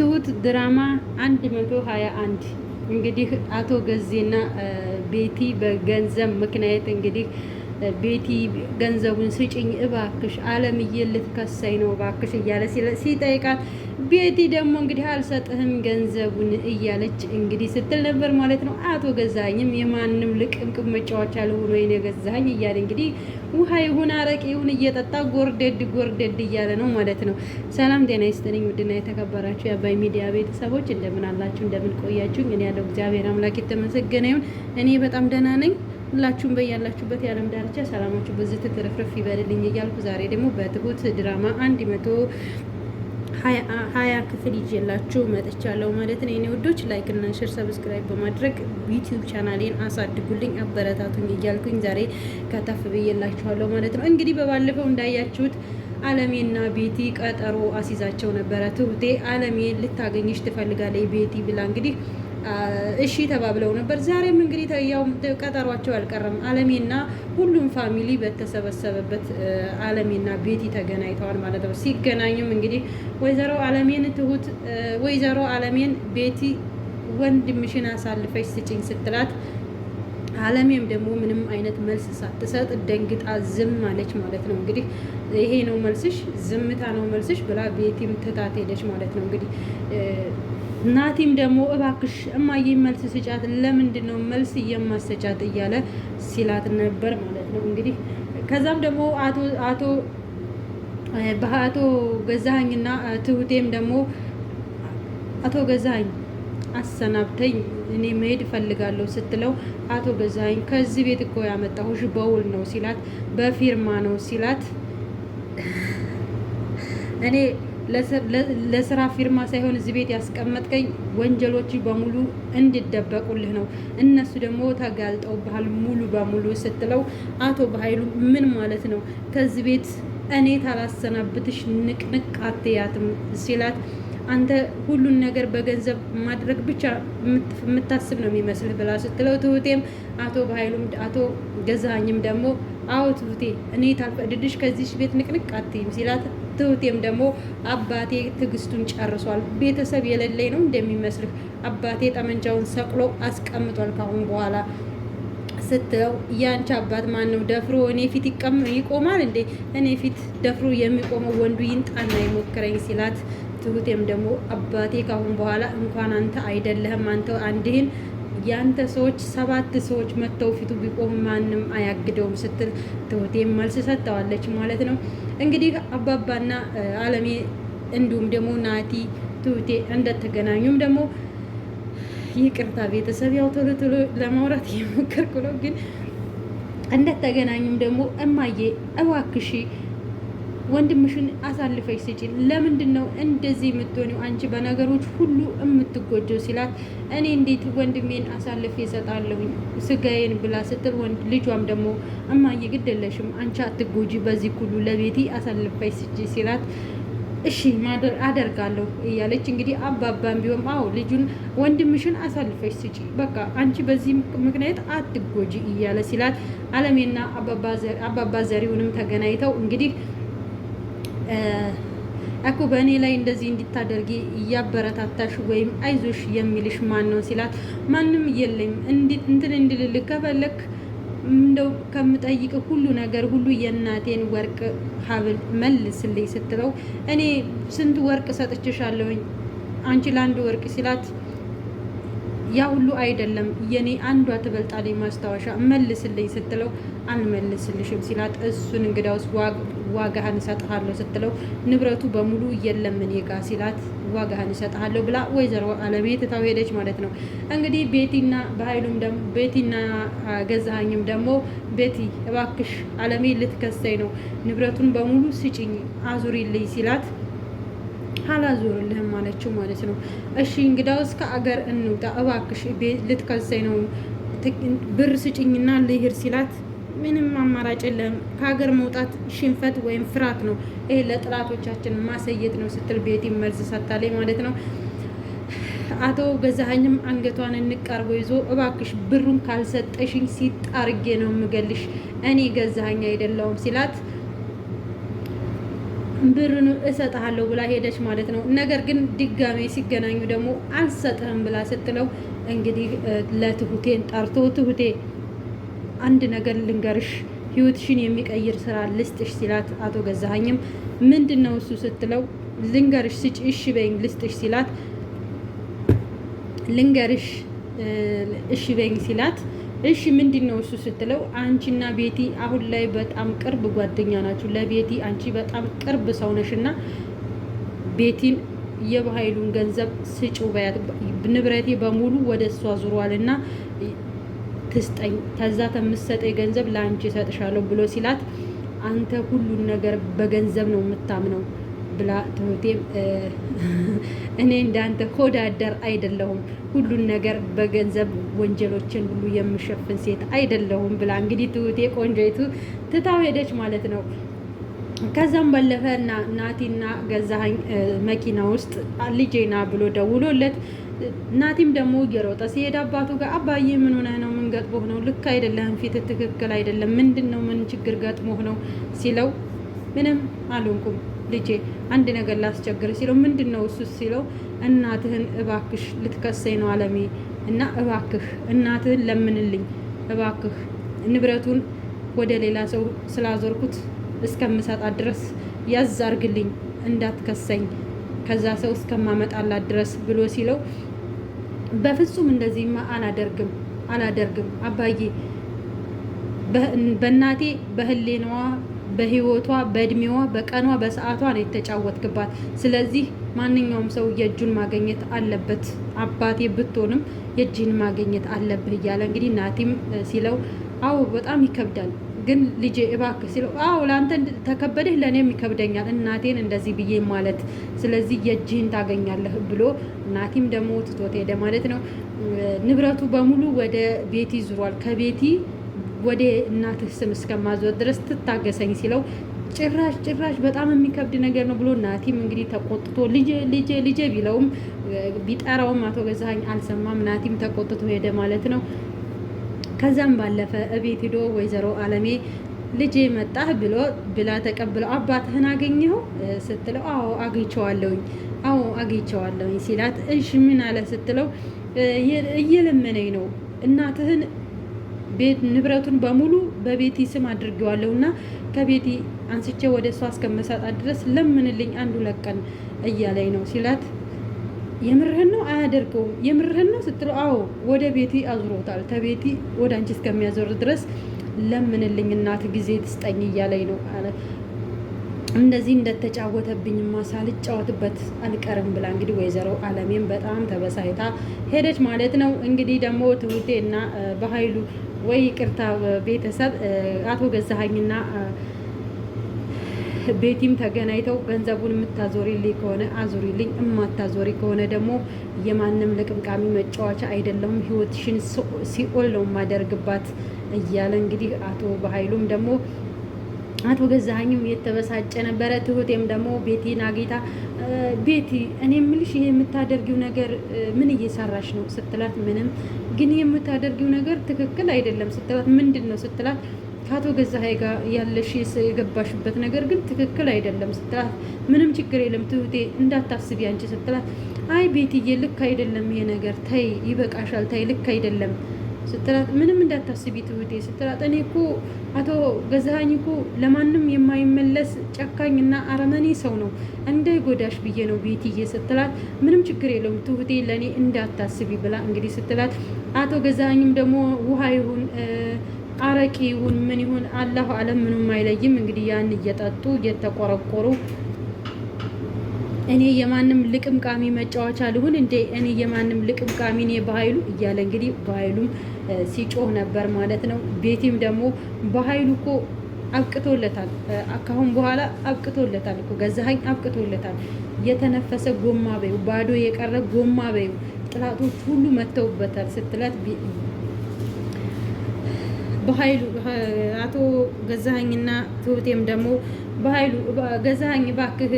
ትሁት ድራማ 121 እንግዲህ አቶ ገዜና ቤቲ በገንዘብ ምክንያት እንግዲህ ቤቲ ገንዘቡን ስጭኝ እባክሽ አለምዬ ልትከሳኝ ነው እባክሽ እያለ ሲጠይቃት ቤቲ ደግሞ እንግዲህ አልሰጥህም ገንዘቡን እያለች እንግዲህ ስትል ነበር ማለት ነው። አቶ ገዛኝም የማንም ልቅምቅም መጫወቻ ለሆኖ የኔ ገዛኝ እያለ እንግዲህ ውሃ ይሁን አረቄ ይሁን እየጠጣ ጎርደድ እያለ ነው ማለት ነው። ሰላም ጤና ይስጥልኝ ውድና የተከበራችሁ የአባይ ሚዲያ ቤተሰቦች እንደምን አላችሁ? እንደምን ቆያችሁ? እኔ ያለው እግዚአብሔር አምላክ የተመሰገነ ይሁን እኔ በጣም ደህና ነኝ። ሁላችሁም በያላችሁበት የዓለም ዳርቻ ሰላማችሁ በዚህ ትትረፍረፍ ይበልልኝ እያልኩ ዛሬ ደግሞ በትሁት ድራማ 120 ክፍል ይዤላችሁ መጥቻለሁ ማለት ነው። የኔ ውዶች ላይክ እና ሼር ሰብስክራይብ በማድረግ ዩቲዩብ ቻናሌን አሳድጉልኝ አበረታቱኝ እያልኩኝ ዛሬ ከተፍ ብዬላችኋለሁ ማለት ነው። እንግዲህ በባለፈው እንዳያችሁት አለሜና ቤቲ ቀጠሮ አሲዛቸው ነበረ። ትሁቴ አለሜ ልታገኝሽ ትፈልጋለች ቤቲ ብላ እንግዲህ እሺ ተባብለው ነበር። ዛሬም እንግዲህ ያው ቀጠሯቸው አልቀረም። አለሜና ሁሉም ፋሚሊ በተሰበሰበበት አለሜና ቤቲ ተገናኝተዋል ማለት ነው። ሲገናኙም እንግዲህ ወይዘሮ አለሜን ቤቲ ወንድምሽን አሳልፈሽ ስጭኝ ስትላት አለሜም ደግሞ ምንም አይነት መልስ ሳትሰጥ ደንግጣ ዝም አለች ማለት ነው። እንግዲህ ይሄ ነው መልስሽ፣ ዝምታ ነው መልስሽ ብላ ቤቲም ትታት ሄደች ማለት ነው። እንግዲህ ናቲም ደግሞ እባክሽ እማዬ መልስ ስጫት፣ ለምንድን ነው መልስ የማሰጫት እያለ ሲላት ነበር ማለት ነው። እንግዲህ ከዛም ደግሞ አቶ ገዛኸኝና ትሁቴም ደግሞ አቶ ገዛኸኝ አሰናብተኝ እኔ መሄድ እፈልጋለሁ ስትለው አቶ ገዛኸኝ ከዚህ ቤት እኮ ያመጣሁሽ በውል ነው ሲላት፣ በፊርማ ነው ሲላት እኔ ለስራ ፊርማ ሳይሆን እዚህ ቤት ያስቀመጥከኝ ወንጀሎች በሙሉ እንዲደበቁልህ ነው፣ እነሱ ደግሞ ተጋልጠውብሃል ሙሉ በሙሉ ስትለው አቶ በኃይሉ ምን ማለት ነው ከዚህ ቤት እኔ ታላሰናብትሽ ንቅንቅ አትያትም ሲላት አንተ ሁሉን ነገር በገንዘብ ማድረግ ብቻ የምታስብ ነው የሚመስልህ ብላ ስትለው ትሁቴም አቶ በኃይሉም አቶ ገዛኸኝም ደግሞ አዎ ትሁቴ እኔ ታልፈቅድልሽ ከዚህ ቤት ንቅንቅ አትይም ሲላት ትሁቴም ደግሞ አባቴ ትዕግስቱን ጨርሷል፣ ቤተሰብ የሌለኝ ነው እንደሚመስልህ፣ አባቴ ጠመንጃውን ሰቅሎ አስቀምጧል ካሁን በኋላ ስትለው ያንቺ አባት ማን ነው ደፍሮ እኔ ፊት ይቆማል እንዴ? እኔ ፊት ደፍሮ የሚቆመው ወንዱ ይንጣና ይሞክረኝ ሲላት ትሁቴም ደግሞ አባቴ ካሁን በኋላ እንኳን አንተ አይደለህም አንተ አንድህን ያንተ ሰዎች 7 ሰዎች መተው ፊቱ ቢቆም ማንም አያግደውም ስትል ትሁቴም መልስ ሰጥተዋለች ማለት ነው። እንግዲህ አባባና አለሜ እንዲሁም ደግሞ ናቲ ትሁቴ እንደተገናኙም ደግሞ ይቅርታ ቤተሰብ ያው ቶሎ ለማውራት እየሞከርኩ ነው፣ ግን እንደተገናኙም ደግሞ እማዬ እባክሽ ወንድምሽን አሳልፈሽ ስጪ፣ ለምንድን ነው እንደዚህ የምትሆኒው አንቺ በነገሮች ሁሉ የምትጎጀው ሲላት እኔ እንዴት ወንድሜን አሳልፌ እሰጣለሁኝ ስጋዬን ብላ ስትል ልጇም ደግሞ እማዬ ግድ የለሽም አንቺ አትጎጂ በዚህ ሁሉ ለቤቲ አሳልፈሽ ስጪ ሲላት እሺ አደርጋለሁ እያለች እንግዲህ አባባም ቢሆን አዎ ልጁን ወንድምሽን አሳልፈሽ ስጪ በቃ አንቺ በዚህ ምክንያት አትጎጂ እያለ ሲላት አለሜና አባባ ዘሪውንም ተገናኝተው እንግዲህ እኮ በእኔ ላይ እንደዚህ እንድታደርጊ እያበረታታሽ ወይም አይዞሽ የሚልሽ ማን ነው ሲላት ማንም የለኝ እንትን እንድልልህ ከፈለክ እንደው ከምጠይቅ ሁሉ ነገር ሁሉ የእናቴን ወርቅ ሀብል መልስልኝ ስትለው እኔ ስንት ወርቅ ሰጥችሻለሁኝ አንቺ ለአንድ ወርቅ ሲላት ያ ሁሉ አይደለም የኔ አንዷ ትበልጣለኝ ማስታወሻ መልስልኝ ስትለው አልመልስልሽም ሲላት እሱን እንግዳውስ ዋጋህን እሰጥሃለሁ ስትለው ንብረቱ በሙሉ የለም እኔ ጋ ሲላት ዋጋህን እሰጥሃለሁ ብላ ወይዘሮ አለሜ ትታው ሄደች ማለት ነው። እንግዲህ ቤቲና በኃይሉም ደግሞ ቤቲና ገዛኸኝም ደግሞ ቤቲ እባክሽ አለሜ ልትከሰኝ ነው ንብረቱን በሙሉ ስጭኝ አዙሪልኝ ሲላት አላዞርልህም ማለችው ማለት ነው። እሺ እንግዳውስ ከአገር እንውጣ እባክሽ ልትከሰኝ ነው ብር ስጭኝና ልሄድ ሲላት ምንም አማራጭ የለም ከሀገር መውጣት ሽንፈት ወይም ፍርሃት ነው፣ ይሄ ለጥላቶቻችን ማሰየት ነው ስትል ቤቲ መልስ ሰጥታለች ማለት ነው። አቶ ገዛኸኝም አንገቷን እንቃርቦ ይዞ እባክሽ ብሩን ካልሰጠሽኝ ሲጣርጌ ነው የምገልሽ እኔ ገዛኸኝ አይደለሁም ሲላት ብርን እሰጥሃለሁ ብላ ሄደች ማለት ነው። ነገር ግን ድጋሜ ሲገናኙ ደግሞ አልሰጥህም ብላ ስትለው እንግዲህ ለትሁቴን ጠርቶ ትሁቴ አንድ ነገር ልንገርሽ፣ ህይወትሽን የሚቀይር ስራ ልስጥሽ ሲላት አቶ ገዛኸኝም ምንድን ነው እሱ ስትለው ልንገርሽ ስጭ እሺ በይኝ ልስጥሽ ሲላት ልንገርሽ እሺ በይኝ ሲላት እሺ ምንድን ነው እሱ ስትለው አንቺና ቤቲ አሁን ላይ በጣም ቅርብ ጓደኛ ናችሁ። ለቤቲ አንቺ በጣም ቅርብ ሰው ነሽና ቤቲን የበኃይሉን ገንዘብ ስጪው በያት፣ ንብረቴ በሙሉ ወደ እሷ ዙሯልና ትስጠኝ፣ ከዛ ከምትሰጠኝ ገንዘብ ለአንቺ እሰጥሻለሁ ብሎ ሲላት አንተ ሁሉን ነገር በገንዘብ ነው የምታምነው ብላ ትሁቴም እኔ እንዳንተ ሆዳደር አይደለሁም፣ ሁሉን ነገር በገንዘብ ወንጀሎችን ሁሉ የምሸፍን ሴት አይደለሁም ብላ እንግዲህ ትሁቴ ቆንጆይቱ ትታው ሄደች ማለት ነው። ከዛም ባለፈ ናቲና ገዛኸኝ መኪና ውስጥ ልጄና ብሎ ደውሎለት ናቲም ደግሞ እየሮጠ ሲሄድ አባቱ ጋር አባዬ ምን ሆነህ ነው? ምን ገጥሞህ ነው? ልክ አይደለህም፣ ፊት ትክክል አይደለም፣ ምንድን ነው? ምን ችግር ገጥሞህ ነው ሲለው ምንም አልሆንኩም ልጄ አንድ ነገር ላስቸግር ሲለው ምንድን ነው እሱ ሲለው እናትህን እባክሽ ልትከሰኝ ነው አለሜ እና እባክህ እናትህን ለምንልኝ እባክህ ንብረቱን ወደ ሌላ ሰው ስላዞርኩት እስከምሰጣት ድረስ ያዝ አርግልኝ እንዳትከሰኝ ከዛ ሰው እስከማመጣላት ድረስ ብሎ ሲለው በፍጹም እንደዚህማ አላደርግም አባዬ በእናቴ በህሌናዋ በህይወቷ በእድሜዋ በቀኗ በሰዓቷ ነው የተጫወትክባት። ስለዚህ ማንኛውም ሰው የእጁን ማግኘት አለበት፣ አባቴ ብትሆንም የእጅን ማግኘት አለብህ እያለ እንግዲህ ናቲም ሲለው አዎ በጣም ይከብዳል ግን ልጄ እባክህ ሲለው አዎ ለአንተ ተከበደህ ለእኔም ይከብደኛል እናቴን እንደዚህ ብዬ ማለት፣ ስለዚህ የእጅህን ታገኛለህ ብሎ ናቲም ደግሞ ትቶት ሄደ ማለት ነው። ንብረቱ በሙሉ ወደ ቤቲ ዙሯል። ከቤቲ ወደ እናትህ ስም እስከማዞር ድረስ ትታገሰኝ ሲለው ጭራሽ በጣም የሚከብድ ነገር ነው ብሎ ናቲም እንግዲህ ተቆጥቶ ልጄ ቢለውም ቢጠራውም አቶ ገዛኸኝ አልሰማም። ናቲም ተቆጥቶ ሄደ ማለት ነው። ከዛም ባለፈ እቤት ሂዶ ወይዘሮ አለሜ ልጄ መጣህ ብላ ተቀብለው አባትህን አገኘኸው ስትለው አዎ አግኝቼዋለሁኝ ሲላት እሺ ምን አለ ስትለው እየለመነኝ ነው እናትህን ቤት ንብረቱን በሙሉ በቤቲ ስም አድርጌዋለሁና ከቤቲ አንስቼ ወደ እሷ እስከመሳጣት ድረስ ለምንልኝ አንዱ ለቀን እያለኝ ነው ሲላት የምርህን ነው አያደርገውም የምርህን ነው ስትለው አዎ ወደ ቤቲ አዙሮታል ተቤቲ ወደ አንቺ እስከሚያዞር ድረስ ለምንልኝ እናት ጊዜ ትስጠኝ እያለኝ ነው አለ። እንደዚህ እንደተጫወተብኝማ ሳልጫወትበት አልቀርም ብላ እንግዲህ ወይዘሮ አለሜም በጣም ተበሳይታ ሄደች ማለት ነው። እንግዲህ ደግሞ ትሁቴና በኃይሉ ወይ ይቅርታ ቤተሰብ አቶ ገዛኸኝና ቤቲም ተገናኝተው ገንዘቡን የምታዞሪልኝ ከሆነ አዙሪልኝ፣ እማታዞሪ ከሆነ ደግሞ የማንም ለቅምቃሚ መጫወቻ አይደለሁም፣ ህይወትሽን ሲኦል ነው የማደርግባት እያለ እንግዲህ አቶ በኃይሉም ደግሞ አቶ ገዛኸኝም የተበሳጨ ነበረ። ትሁቴም ደግሞ ቤቲን አግኝታ ቤቲ እኔ የምልሽ ይሄ የምታደርጊው ነገር ምን እየሰራሽ ነው ስትላት ምንም፣ ግን የምታደርጊው ነገር ትክክል አይደለም ስትላት ምንድን ነው ስትላት ከአቶ ገዛኸኝ ጋር ያለሽ የገባሽበት ነገር ግን ትክክል አይደለም ስትላት ምንም ችግር የለም ትሁቴ እንዳታስቢ አንቺ ስትላት አይ ቤትዬ ልክ አይደለም ይሄ ነገር ተይ ይበቃሻል ተይ ልክ አይደለም ስትላት ምንም እንዳታስቢ ትሁቴ ስትላት እኔ እኮ አቶ ገዛኸኝ እኮ ለማንም የማይመለስ ጨካኝና አረመኔ ሰው ነው እንዳይጎዳሽ ብዬ ነው ቤትዬ ስትላት ምንም ችግር የለውም ትሁቴ ለእኔ እንዳታስቢ ብላ እንግዲህ ስትላት አቶ ገዛኸኝም ደግሞ ውሃ ይሁን አረቂ ይሁን ምን ይሁን አላሁ አለም ምንም አይለይም እንግዲህ ያን እየጠጡ እየተቆረቆሩ እኔ የማንም ልቅምቃሚ መጫወቻ ልሁን እንዴ እኔ የማንም ልቅምቃሚ እኔ በኃይሉ እያለ እንግዲህ በኃይሉም ሲጮህ ነበር ማለት ነው። ቤቲም ደግሞ በኃይሉ እኮ አብቅቶለታል፣ ካሁን በኋላ አብቅቶለታል እኮ ገዛኸኝ አብቅቶለታል፣ የተነፈሰ ጎማ በይው ባዶ የቀረ ጎማ በይው ጥላቶች ሁሉ መተውበታል ስትላት በኃይሉ አቶ ገዛኸኝና ትሁቴም ደግሞ በኃይሉ ገዛኸኝ እባክህ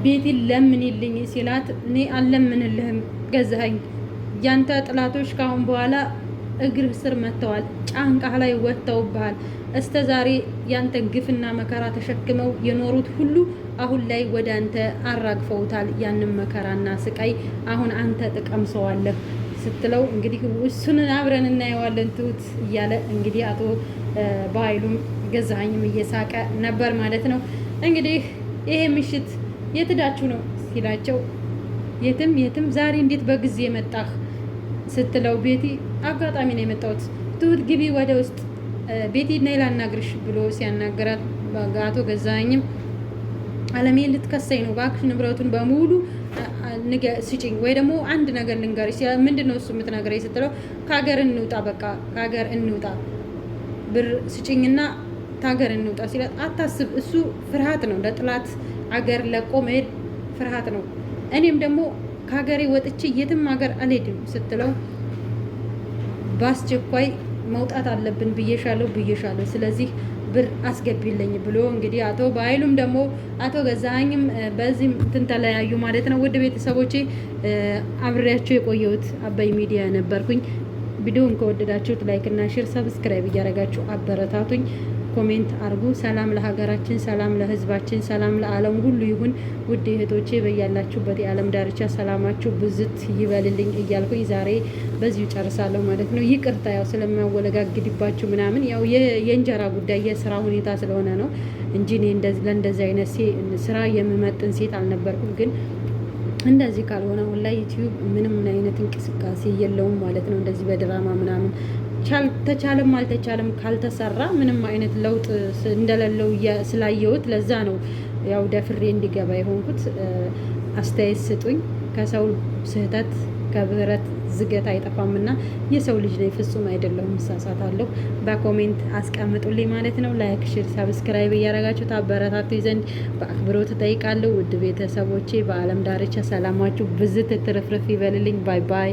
ቤቲን ለምንልኝ ሲላት እኔ አልለምንልህም ገዛኸኝ ያንተ ጥላቶች ካሁን በኋላ እግር ስር መጥተዋል፣ ጫንቃህ ላይ ወጥተውብሃል፣ እስከ ዛሬ ያንተን ግፍና መከራ ተሸክመው የኖሩት ሁሉ አሁን ላይ ወደ አንተ አራግፈውታል። ያንን መከራና ስቃይ አሁን አንተ ትቀምሰዋለህ ስትለው እንግዲህ እሱን አብረን እናየዋለን ትሁት እያለ እንግዲህ አቶ በኃይሉም ገዛኸኝም እየሳቀ ነበር ማለት ነው። እንግዲህ ይሄ ምሽት የት ሄዳችሁ ነው ሲላቸው የትም ዛሬ እንዴት በጊዜ መጣህ ስትለው ቤቲ አጋጣሚ ነው የመጣሁት ትሁት ግቢ ወደ ውስጥ ቤቲ ነይ ላናግርሽ ብሎ ሲያናገራት አቶ ገዛኸኝም አለሜን ልትከሰኝ ነው እባክሽ ንብረቱን በሙሉ ስጭኝ ወይ ደግሞ አንድ ነገር ልንገርሽ ምንድን ነው እሱ የምትነግረኝ ስትለው ከሀገር እንውጣ በቃ ከሀገር እንውጣ ብር ስጭኝና ከሀገር እንውጣ ሲላት አታስብ እሱ ፍርሃት ነው ለጥላት አገር ለቆ መሄድ ፍርሃት ነው እኔም ደግሞ ከሀገሬ ወጥቼ የትም ሀገር አልሄድም ስትለው በአስቸኳይ መውጣት አለብን ብዬሻለሁ ስለዚህ ብር አስገቢልኝ ብሎ እንግዲህ አቶ በኃይሉም ደግሞ አቶ ገዛኸኝም በዚህ እንትን ተለያዩ ማለት ነው። ውድ ቤተሰቦቼ አብሬያቸው የቆየሁት አባይ ሚዲያ ነበርኩኝ። ቪዲዮውን ከወደዳችሁት ላይክ እና ሼር ሰብስክራይብ እያደረጋችሁ አበረታቱኝ። ኮሜንት አርጉ። ሰላም ለሀገራችን፣ ሰላም ለሕዝባችን፣ ሰላም ለዓለም ሁሉ ይሁን። ውድ እህቶቼ በያላችሁበት የዓለም ዳርቻ ሰላማችሁ ብዝት ይበልልኝ እያልኩኝ ዛሬ በዚሁ ጨርሳለሁ ማለት ነው። ይቅርታ ያው ስለሚያወለጋግድባችሁ ምናምን ያው የእንጀራ ጉዳይ የስራ ሁኔታ ስለሆነ ነው እንጂ እኔ ለእንደዚህ አይነት ስራ የምመጥን ሴት አልነበርኩም። ግን እንደዚህ ካልሆነ አሁን ላይ ዩቲዩብ ምንም አይነት እንቅስቃሴ የለውም ማለት ነው። እንደዚህ በድራማ ምናምን ተቻለም አልተቻለም ካልተሰራ ምንም አይነት ለውጥ እንደሌለው ስላየሁት ለዛ ነው ያው ደፍሬ እንዲገባ የሆንኩት። አስተያየት ስጡኝ። ከሰው ስህተት ከብረት ዝገት አይጠፋምና የሰው ልጅ ነኝ፣ ፍጹም አይደለሁም፣ እሳሳታለሁ። በኮሜንት አስቀምጡልኝ ማለት ነው። ላይክ፣ ሼር፣ ሰብስክራይብ እያደረጋችሁ ታበረታቱ ዘንድ በአክብሮት እጠይቃለሁ። ውድ ቤተሰቦቼ በዓለም ዳርቻ ሰላማችሁ ብዝት ትርፍርፍ ይበልልኝ። ባይ ባይ።